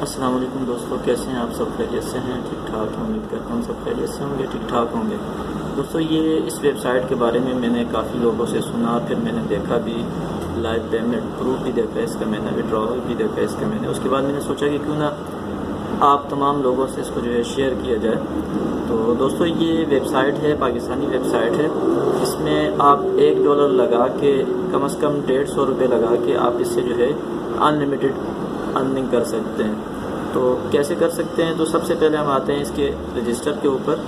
अस्सलाम वालेकुम दोस्तों, कैसे हैं आप सब? खैरियत से हैं? ठीक ठाक हैं? उम्मीद करता हूँ सब खैरियत से होंगे, ठीक ठाक होंगे। दोस्तों, ये इस वेबसाइट के बारे में मैंने काफ़ी लोगों से सुना, फिर मैंने देखा भी, लाइव पेमेंट प्रूफ भी देखा इसका मैंने, विड्रॉवल भी देखा इसका मैंने। उसके बाद मैंने सोचा कि क्यों ना आप तमाम लोगों से इसको जो है शेयर किया जाए। तो दोस्तों, ये वेबसाइट है, पाकिस्तानी वेबसाइट है। इसमें आप $1 लगा के कम से कम ₹150 लगा के आप इससे जो है अनलिमिटेड अर्निंग कर सकते हैं। तो कैसे कर सकते हैं? तो सबसे पहले हम आते हैं इसके रजिस्टर के ऊपर।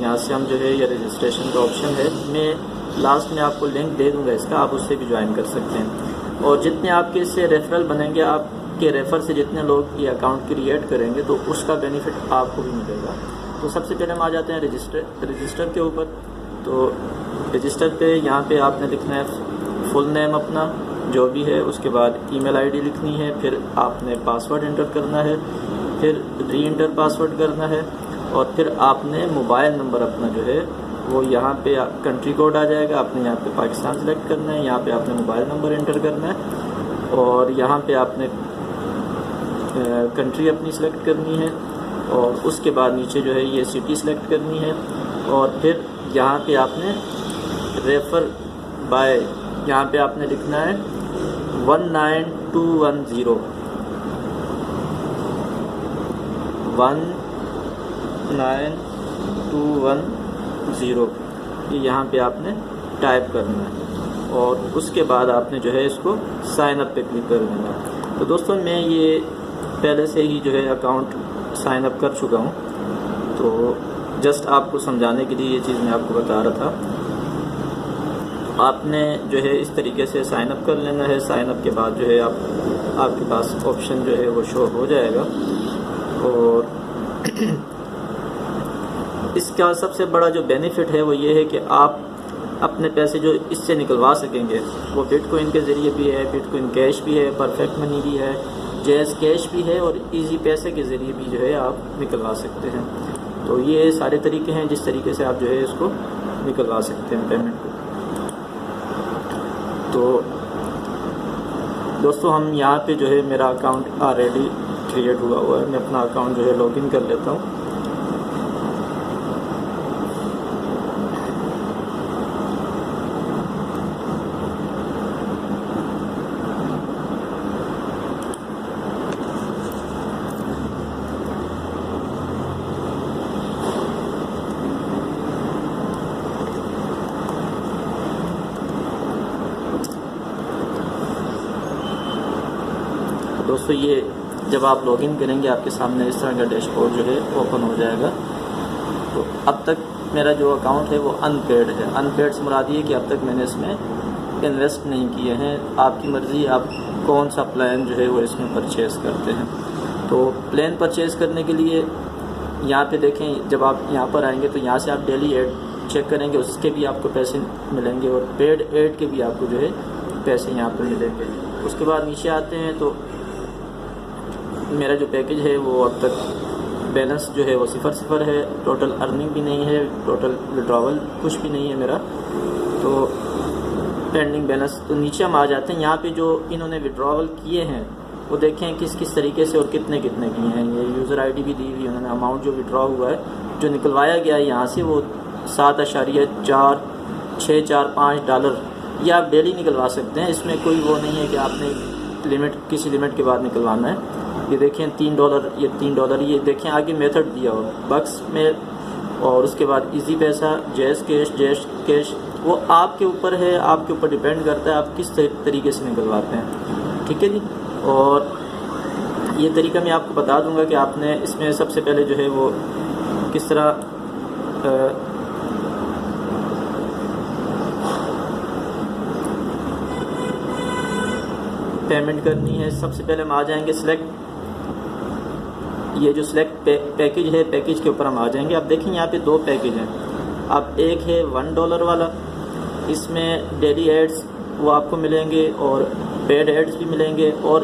यहाँ से हम जो है ये रजिस्ट्रेशन का ऑप्शन है, मैं लास्ट में आपको लिंक दे दूँगा इसका, आप उससे भी ज्वाइन कर सकते हैं। और जितने आपके इससे रेफरल बनेंगे, आपके रेफर से जितने लोग ये अकाउंट क्रिएट करेंगे तो उसका बेनिफिट आपको भी मिलेगा। तो सबसे पहले हम आ जाते हैं रजिस्टर के ऊपर। तो रजिस्टर पे यहाँ पे आपने लिखना है फुल नेम अपना जो भी है, उसके बाद ईमेल आईडी लिखनी है, फिर आपने पासवर्ड इंटर करना है, फिर री इंटर पासवर्ड करना है, और फिर आपने मोबाइल नंबर अपना जो है वो यहाँ पे कंट्री कोड आ जाएगा, आपने यहाँ पे पाकिस्तान सेलेक्ट करना है, यहाँ पे आपने मोबाइल नंबर इंटर करना है, और यहाँ पे आपने कंट्री अपनी सेलेक्ट करनी है, और उसके बाद नीचे जो है ये सिटी सेलेक्ट करनी है, और फिर यहाँ पे आपने रेफ़र बाय यहाँ पे आपने लिखना है 19210 ये यहाँ पे आपने टाइप करना है, और उसके बाद आपने जो है इसको साइन अप पे क्लिक कर देना है। तो दोस्तों, मैं ये पहले से ही जो है अकाउंट साइन अप कर चुका हूँ, तो जस्ट आपको समझाने के लिए ये चीज़ मैं आपको बता रहा था। आपने जो है इस तरीके से साइन अप कर लेना है। साइन अप के बाद जो है आपके पास ऑप्शन जो है वो शो हो जाएगा, और इसका सबसे बड़ा जो बेनिफिट है वो ये है कि आप अपने पैसे जो इससे निकलवा सकेंगे वो बिटकॉइन के ज़रिए भी है, बिटकॉइन कैश भी है, परफेक्ट मनी भी है, जैज़ कैश भी है, और इजी पैसे के ज़रिए भी जो है आप निकलवा सकते हैं। तो ये सारे तरीके हैं जिस तरीके से आप जो है इसको निकलवा सकते हैं पेमेंट को। तो दोस्तों, हम यहाँ पे जो है मेरा अकाउंट ऑलरेडी क्रिएट हुआ है, मैं अपना अकाउंट जो है लॉगिन कर लेता हूँ। दोस्तों, ये जब आप लॉगिन करेंगे आपके सामने इस तरह का डैशबोर्ड जो है ओपन हो जाएगा। तो अब तक मेरा जो अकाउंट है वो अनपेड है। अनपेड से मुराद ये कि अब तक मैंने इसमें इन्वेस्ट नहीं किए हैं। आपकी मर्ज़ी, आप कौन सा प्लान जो है वो इसमें परचेज़ करते हैं। तो प्लान परचेज़ करने के लिए यहाँ पे देखें, जब आप यहाँ पर आएंगे तो यहाँ से आप डेली ऐड चेक करेंगे, उसके भी आपको पैसे मिलेंगे, और पेड ऐड के भी आपको जो है पैसे यहाँ पर मिलेंगे। उसके बाद नीचे आते हैं तो मेरा जो पैकेज है वो अब तक बैलेंस जो है वो 0 है, टोटल अर्निंग भी नहीं है, टोटल विड्रॉवल कुछ भी नहीं है मेरा, तो पेंडिंग बैलेंस। तो नीचे हम आ जाते हैं, यहाँ पे जो इन्होंने विड्रॉवल किए हैं वो देखें किस किस तरीके से और कितने कितने किए हैं। ये यूज़र आईडी भी दी हुई है उन्होंने। अमाउंट जो विड्रॉ हुआ है, जो निकलवाया गया है यहाँ से, वो $7.4645 ये आप डेली निकलवा सकते हैं। इसमें कोई वो नहीं है कि आपने किसी लिमिट के बाद निकलवाना है। ये देखें $3, ये $3, ये देखें आगे मेथड दिया हो बक्स में, और उसके बाद इजी पैसा, जैज़ कैश, वो आपके ऊपर है, आपके ऊपर डिपेंड करता है आप किस तरीके से निकलवाते हैं। ठीक है जी। और ये तरीका मैं आपको बता दूंगा कि आपने इसमें सबसे पहले जो है वो किस तरह पेमेंट करनी है। सबसे पहले हम आ जाएंगे ये जो सिलेक्ट पैकेज है, पैकेज के ऊपर हम आ जाएंगे। अब देखें यहाँ पे 2 पैकेज हैं। अब एक है $1 वाला, इसमें डेली एड्स वो आपको मिलेंगे और पेड एड्स भी मिलेंगे, और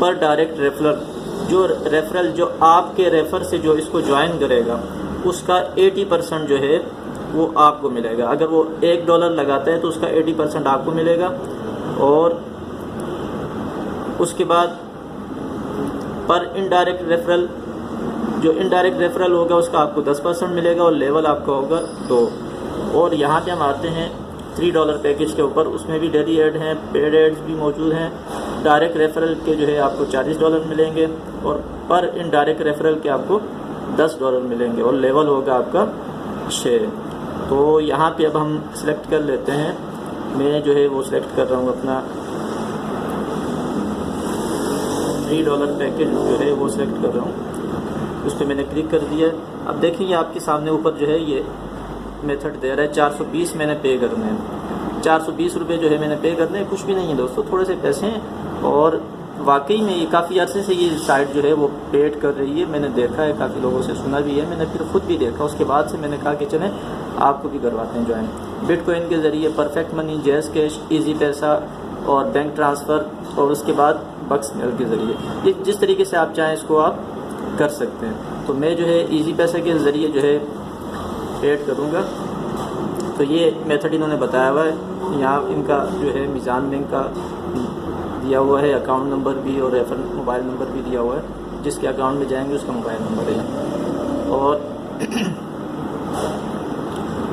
पर डायरेक्ट रेफरल जो आपके रेफर से जो इसको ज्वाइन करेगा उसका 80% जो है वो आपको मिलेगा। अगर वो $1 लगाता है तो उसका 80% आपको मिलेगा, और उसके बाद पर इनडायरेक्ट रेफरल, जो इनडायरेक्ट रेफरल होगा उसका आपको 10% मिलेगा और लेवल आपका होगा 2। और यहाँ पे हम आते हैं $3 पैकेज के ऊपर, उसमें भी डेली ऐड हैं, पेड एड्स भी मौजूद हैं। डायरेक्ट रेफरल के जो है आपको $40 मिलेंगे और पर इनडायरेक्ट रेफरल के आपको $10 मिलेंगे और लेवल होगा आपका 6। तो यहाँ पे अब हम सिलेक्ट कर लेते हैं, मैं जो है वो सिलेक्ट कर रहा हूँ अपना $3 पैकेज जो है वो सिलेक्ट कर रहा हूँ, उस पर मैंने क्लिक कर दिया। अब देखिए आपके सामने ऊपर जो है ये मेथड दे रहा है 420 मैंने पे करने हैं, 420 रुपये जो है मैंने पे करने हैं। कुछ भी नहीं है दोस्तों, थोड़े से पैसे हैं और वाकई में ये काफ़ी अर्से से ये साइट जो है वो पेड कर रही है। मैंने देखा है, काफ़ी लोगों से सुना भी है, मैंने फिर खुद भी देखा, उसके बाद से मैंने कहा कि चलें आपको भी करवाते हैं ज्वाइन। बिटकॉइन के ज़रिए, perfect money, jazz cash, easy पैसा और बैंक ट्रांसफ़र और उसके बाद बक्स मेल के ज़रिए, ये जिस तरीके से आप चाहें इसको आप कर सकते हैं। तो मैं जो है ईजी पैसा के ज़रिए जो है पेड करूँगा। तो ये मेथड इन्होंने बताया हुआ है, यहाँ इनका जो है मीज़ान बैंक का दिया हुआ है, अकाउंट नंबर भी और रेफरेंस मोबाइल नंबर भी दिया हुआ है, जिसके अकाउंट में जाएंगे उसका मोबाइल नंबर है। और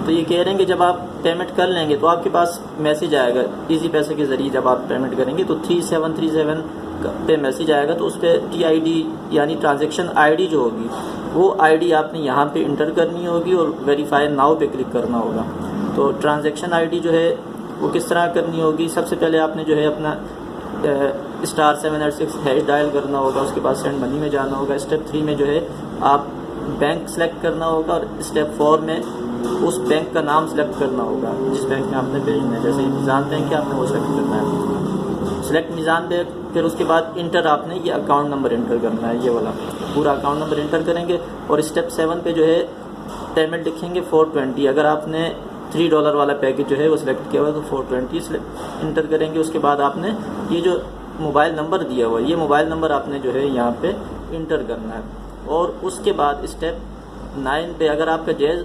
तो ये कह रहे हैं कि जब आप पेमेंट कर लेंगे तो आपके पास मैसेज आएगा इजी पैसे के ज़रिए। जब आप पेमेंट करेंगे तो 3737 पे मैसेज आएगा, तो उस पर TID यानी ट्रांजैक्शन ID जो होगी वो ID आपने यहाँ पे इंटर करनी होगी और वेरीफाई नाउ पे क्लिक करना होगा। तो ट्रांजैक्शन ID जो है वो किस तरह करनी होगी, सबसे पहले आपने जो है अपना *786# डायल करना होगा, उसके बाद सेंड मनी में जाना होगा। स्टेप 3 में जो है आप बैंक सेलेक्ट करना होगा और स्टेप 4 में उस बैंक का नाम सेलेक्ट करना होगा जिस बैंक में आपने भेजना है। जैसे मीज़ान बैंक है, आपने वो सेलेक्ट करना है, सेलेक्ट मीज़ान बैंक। फिर उसके बाद इंटर आपने ये अकाउंट नंबर इंटर करना है, ये वाला पूरा अकाउंट नंबर इंटर करेंगे। और स्टेप 7 पे जो है पेमेंट लिखेंगे 420। अगर आपने $3 वाला पैकेज जो है वो सिलेक्ट किया हुआ तो 420 इंटर करेंगे। उसके बाद आपने ये जो मोबाइल नंबर दिया हुआ है, ये मोबाइल नंबर आपने जो है यहाँ पे इंटर करना है। और उसके बाद स्टेप 9 पे अगर आपका जैज़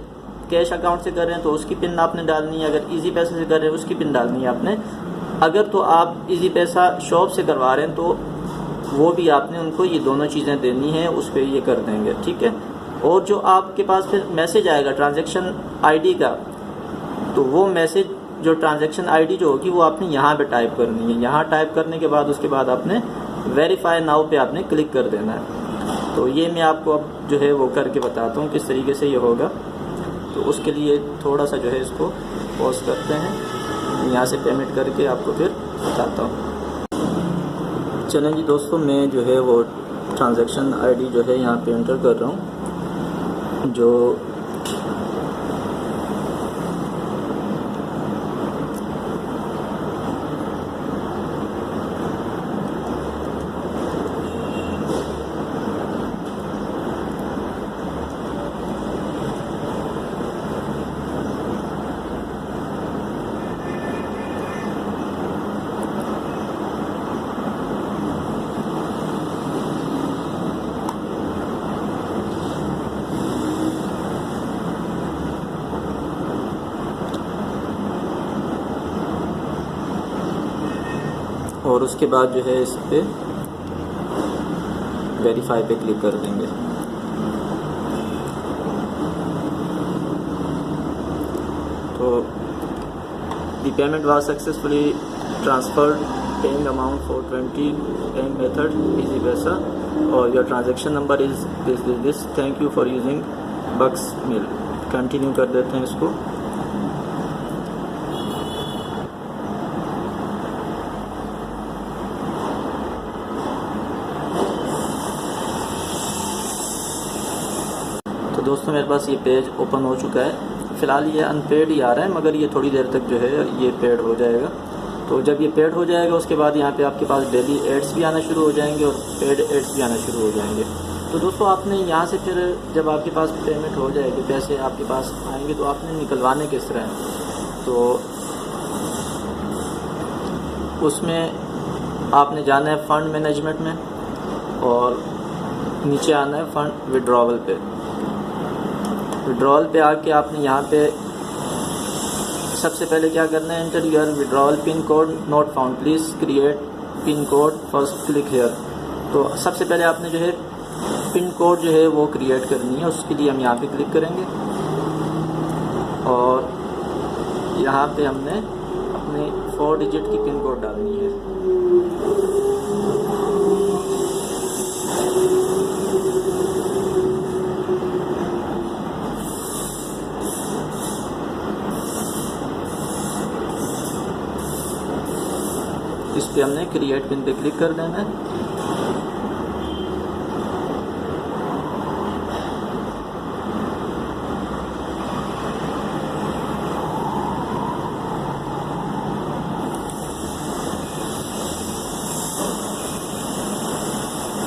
कैश अकाउंट से कर रहे हैं तो उसकी पिन आपने डालनी है, अगर इजी पैसे से कर रहे हैं उसकी पिन डालनी है आपने। अगर तो आप इजी पैसा शॉप से करवा रहे हैं तो वो भी आपने उनको ये दोनों चीज़ें देनी है, उस पर ये कर देंगे, ठीक है। और जो आपके पास फिर मैसेज आएगा ट्रांजैक्शन ID का, तो वो मैसेज जो ट्रांजैक्शन ID जो होगी वो आपने यहाँ पे टाइप करनी है। यहाँ टाइप करने के बाद उसके बाद आपने वेरीफाई नाउ पे आपने क्लिक कर देना है। तो ये मैं आपको अब जो है वो करके बताता हूँ किस तरीके से ये होगा। तो उसके लिए थोड़ा सा जो है इसको पॉज करते हैं, यहाँ से पेमेंट करके आपको फिर बताता हूँ। चलें जी दोस्तों, मैं जो है वो ट्रांजैक्शन ID जो है यहाँ पे एंटर कर रहा हूँ। जो और उसके बाद जो है इस पे वेरीफाई पे क्लिक कर देंगे। तो the payment was successfully transferred, paying amount 420, paying method Easypaisa और your transaction number is this, thank you for using bucks mill. Continue कर देते हैं इसको। दोस्तों मेरे पास ये पेज ओपन हो चुका है। फ़िलहाल ये अनपेड ही आ रहा है, मगर ये थोड़ी देर तक जो है ये पेड हो जाएगा। तो जब ये पेड हो जाएगा उसके बाद यहाँ पे आपके पास डेली एड्स भी आना शुरू हो जाएंगे और पेड एड्स भी आना शुरू हो जाएंगे। तो दोस्तों आपने यहाँ से फिर जब आपके पास पेमेंट हो जाएगी, पैसे आपके पास आएंगे, तो आपने निकलवाने किस तरह हैं। तो उसमें आपने जाना है फ़ंड मैनेजमेंट में और नीचे आना है फ़ंड विड्रॉवल पे। विड्रॉल पे आके आपने यहाँ पे सबसे पहले क्या करना है, enter your withdrawal pin code not found, please create pin code first, click here. तो सबसे पहले आपने जो है पिन कोड जो है वो क्रिएट करनी है। उसके लिए हम यहाँ पे क्लिक करेंगे और यहाँ पे हमने अपने 4 डिजिट की पिन कोड डालनी है। इस पे हमने क्रिएट पिन पे क्लिक कर देना है।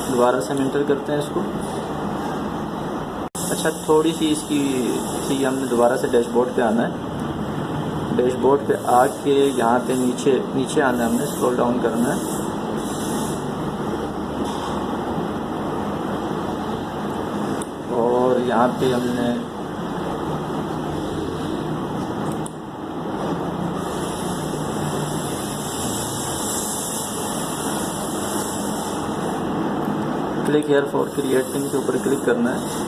दोबारा से हम इंटर करते हैं इसको। अच्छा, थोड़ी सी इसकी हमने दोबारा से डैशबोर्ड पे आना है। डैशबोर्ड पे आके यहाँ पे नीचे आना है, हमने स्क्रॉल डाउन करना है। और यहाँ पे हमने click here for create pin के ऊपर क्लिक करना है।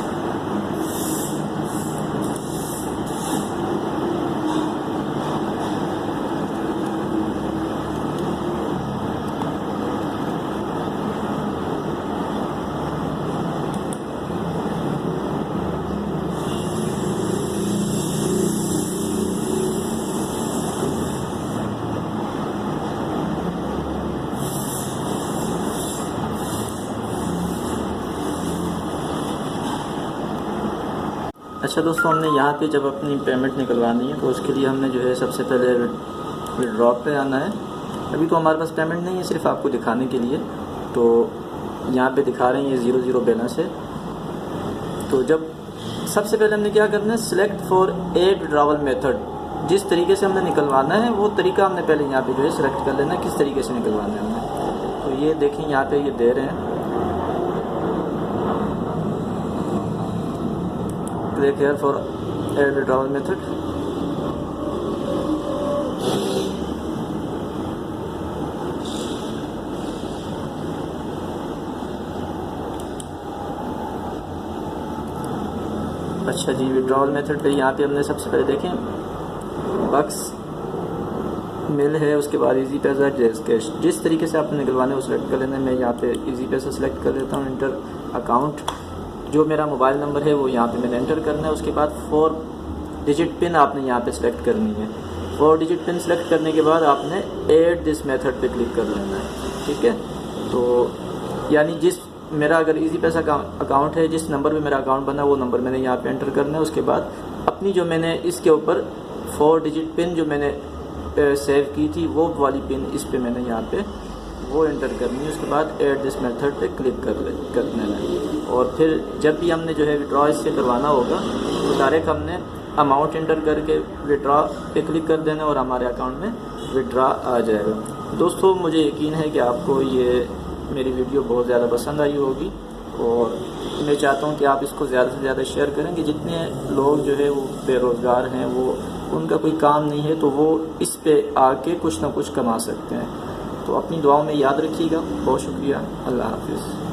अच्छा दोस्तों, हमने यहाँ पे जब अपनी पेमेंट निकलवानी है तो उसके लिए हमने जो है सबसे पहले विड्रॉ पे आना है। अभी तो हमारे पास पेमेंट नहीं है, सिर्फ आपको दिखाने के लिए। तो यहाँ पे दिखा रहे हैं ये 00 बैलेंस है। तो जब सबसे पहले हमने क्या करना है, select for add withdrawal method. जिस तरीके से हमने निकलवाना है वो तरीका हमने पहले यहाँ पे जो है सिलेक्ट कर लेना है, किस तरीके से निकलवाना है हमने। तो ये देखें यहाँ पे ये दे रहे हैं, click here for add withdrawal method. अच्छा जी, विड्रॉवल मेथड पे यहाँ पे हमने सबसे पहले देखें बक्स मिल है, उसके बाद इजी पैसा जैज कैश। जिस तरीके से आपने निकलवाना है वो सिलेक्ट कर लेना है। मैं यहाँ पे इजी पैसा सिलेक्ट कर लेता हूँ। इंटर अकाउंट, जो मेरा मोबाइल नंबर है वो यहाँ पे मैंने एंटर करना है। उसके बाद 4 डिजिट पिन आपने यहाँ पे सिलेक्ट करनी है। 4 डिजिट पिन सिलेक्ट करने के बाद आपने ऐड दिस मेथड पे क्लिक कर लेना है, ठीक है। तो यानी जिस मेरा अगर इजी पैसा का अकाउंट है, जिस नंबर पे मेरा अकाउंट बना वो नंबर मैंने यहाँ पे एंटर करना है। उसके बाद अपनी जो मैंने इसके ऊपर 4 डिजिट पिन जो मैंने सेव की थी वो वाली पिन इस पे मैंने यहाँ पे वो एंटर करनी है। उसके बाद ऐड दिस मेथड पे क्लिक कर देना है। और फिर जब भी हमने जो है विड्रॉ इससे करवाना होगा तो डायरेक्ट हमने अमाउंट एंटर करके विड्रॉ पे क्लिक कर देना और हमारे अकाउंट में विड्रॉ आ जाएगा। दोस्तों, मुझे यकीन है कि आपको ये मेरी वीडियो बहुत ज़्यादा पसंद आई होगी और मैं चाहता हूँ कि आप इसको ज़्यादा से ज़्यादा शेयर करेंगे। जितने लोग जो है वो बेरोज़गार हैं, वो उनका कोई काम नहीं है, तो वो इस पे आके कुछ ना कुछ कमा सकते हैं। तो अपनी दुआओं में याद रखिएगा। बहुत शुक्रिया। अल्लाह हाफिज़।